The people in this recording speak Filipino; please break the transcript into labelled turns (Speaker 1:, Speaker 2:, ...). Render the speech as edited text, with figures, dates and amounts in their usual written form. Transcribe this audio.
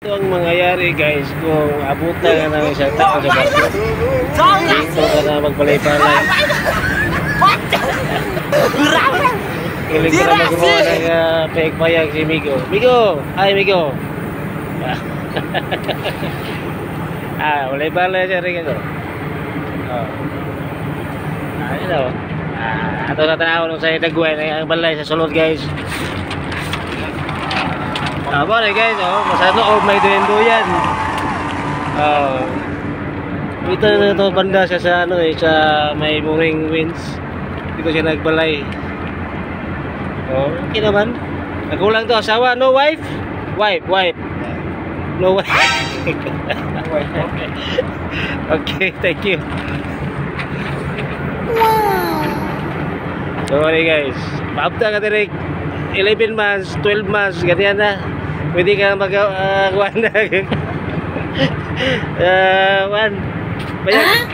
Speaker 1: Ito ang mangyayari guys kung abutan ka ng isang tao sa baso. Dito ka na magbalay-balay. Kilig ka na magawa ng payag-payag si Migo. Migo! Hi Migo! Balay-balay siya rin ako. Ayun o. Ato na tanaw nung sa itagway ang balay sa sulod guys. Bale guys, masano may duyan. Dito na ito banda siya sa sa may mooring winds. Dito siya nagbalay. Okay naman. Nagulang to asawa, no wife? Wife. No wife. Okay, thank you. Sorry guys. Paabta ka direk 11 months, 12 months, ganyan na. Pwede ka mag-awan na. Bayag.